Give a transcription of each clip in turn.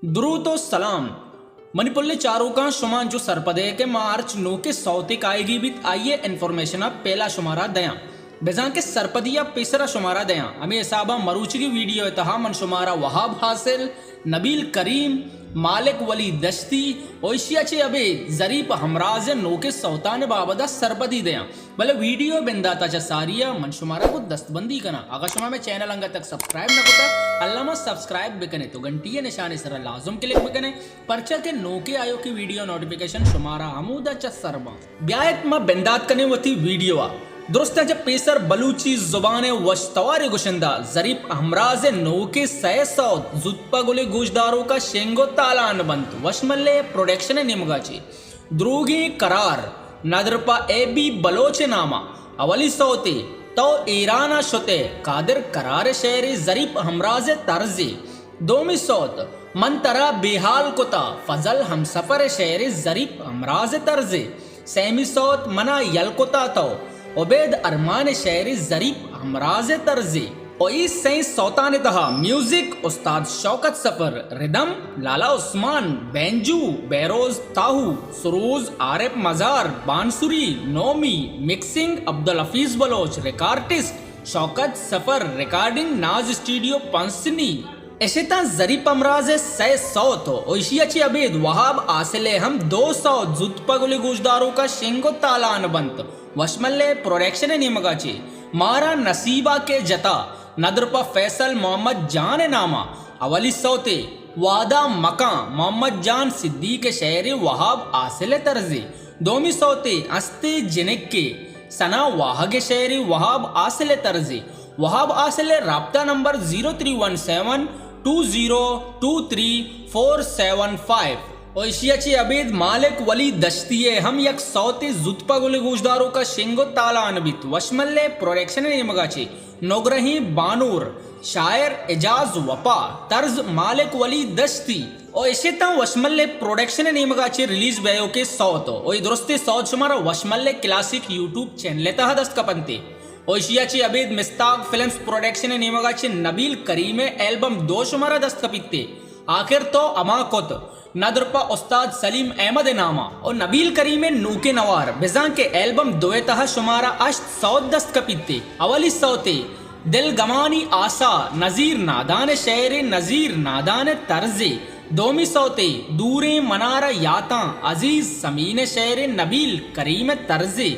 द्रुतो सलाम मणिपुर चारों का शुमान जो सरपदे के मार्च 9 के सौतिक आएगी भी आइए इन्फॉर्मेशन आप पहला शुमारा दया बेजा के सरपदिया पेसरा शुमारा दया हमें साबा मरूची की वीडियो तहा मन शुमारा वहाब हासिल नबील करीम मालिक वली दस्ती ओशिया चे अबे जरीप हमराज नोके सौतान बाबदा सरपदी दया भले वीडियो बिंदाता चा सारिया मन शुमारा को दस्तबंदी करना अगर शुमा में चैनल अंगा तक सब्सक्राइब न होता अल्लामा सब्सक्राइब बिकने तो घंटी निशाने सर लाजुम क्लिक बिकने परचा के नोके आयो की वीडियो नोटिफिकेशन शुमारा हमूदा चा सरबा ब्यायत मा बिंदात कने वती वीडियो दुरुस्त जब पेसर बलूची जुबान वशतवार गुशंदा जरीब हमराज नोके सौ जुत्पा गुले गुजदारों का शेंगो तालान बंत वशमल्ले प्रोडक्शन निमगाची द्रोगी करार नदरपा एबी बलोचे नामा अवली सौते तो ईराना शुते कादिर करार शहरी जरीब हमराज तर्जी दोमी सौत मंतरा बेहाल कुता फजल हम सफर शहरी जरीब हमराज तर्जी सेमी सौत मना यलकुता तो उबैद अरमान शहरी जरीब हमराज तर्जी और इस सही सौता ने तहा म्यूजिक उस्ताद शौकत सफर रिदम लाला उस्मान बेंजू बेरोज ताहू सुरूज आरिफ मजार बांसुरी Nomi mixing Abdul Hafeez Baloch recordist Shaukat Safar recording Naz studio पंसनी ऐशेता जरीब हमराज सौ तो ओशियाची अबेद वहाब आसिले हम 200 जुत्पगुली गुजदारों का शेंगो तालान बंत वशमल्ले प्रोडक्शन निमगाची मारा नसीबा के जता नदरपा फैसल मोहम्मद जान नामा अवली सौते वादा मका मोहम्मद जान सिद्दीक शहरी वहाब आसिले तर्जी दोमी सौते अस्ते जिनके सना वाहगे शहरी वहाब आसिले तर्जी वहाब आसिले राब्ता नंबर 0317 2023475 ओशियाची अबेद मालिक वली दस्तिये हम यक सौते जुत्पा गुले गुजदारों का शेंगो ताला अनबित वशमल्ले प्रोडक्शन निमगाची नोग्रही बानूर शायर एजाज वपा तर्ज मालिक वली दस्ती और इसे वशमल्ले प्रोडक्शन निमगाची रिलीज भयो के सौत और दुरुस्ते सौत शुमारा वशमल्ले क्लासिक यूट्यूब चैनल तहा दस्त कपंते ओशियाची अबेद मिस्ताक फिल्म्स प्रोडक्शन निमगाची नबील करीमे एल्बम 2 शुमारा दस्त कपिते आखिर तो अमाकोत नदरपा उस्ताद सलीम अहमद नामा और नबील करीमे नूके नवार बिजा के एल्बम 2 तहा शुमारा अश्त सौद दस्त कपिते अवली सौते दिल गमानी आसा नजीर नादान शहर नजीर नादान तर्जे दोमी सौते दूरे मनारा याता अजीज समीन शहर नबील करीम तर्जे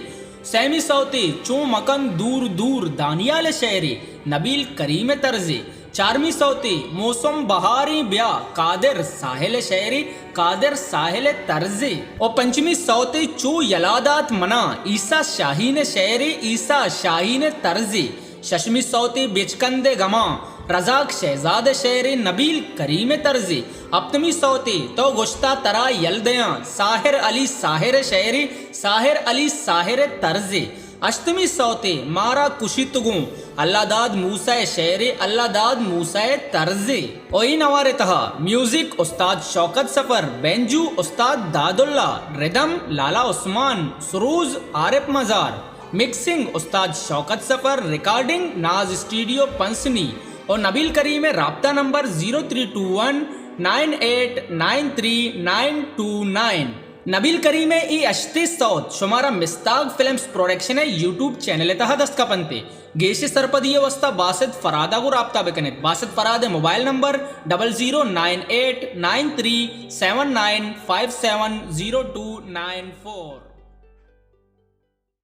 सैमी सौते चो मकन दूर दूर दानियाल शहरी नबील करीम तर्जे चारमी सौते मौसम बहारी ब्या कादिर साहिल शहरी कादिर साहिल तर्जे और पंचमी सौते चो यलादात मना ईसा शाहीन शहरी ईसा शाहीन तर्जे शशमी सौते बेचकंदे गमा रजाक शहजाद शहरी नबील करीम तर्जे अपतमी सौते तो गुश्ता तरा यलदया साहिर अली साहिर शहरी साहिर अली साहिर तर्जे अष्टमी सौते मारा कुशितगु अल्लादाद मूसा शहरी अल्लादाद मूसा तर्जे ओई नवारे तहा म्यूजिक उस्ताद शौकत सफर बेंजू उस्ताद दादुल्ला रिदम लाला उस्मान सुरूज आरिफ मजार मिक्सिंग उस्ताद शौकत सफर रिकॉर्डिंग नाज स्टूडियो पंसनी और नबील करीम राब्ता नंबर 0321 98939929 नबील करीम ई अश्ते सौत शुमारा मिस्ताक फिल्म्स प्रोडक्शन है यूट्यूब चैनल तहा दस्त कपंते गेशे सरपदीय वस्ता बासित फरादा को राब्ता बेकने बासित फराद मोबाइल नंबर 00989379570294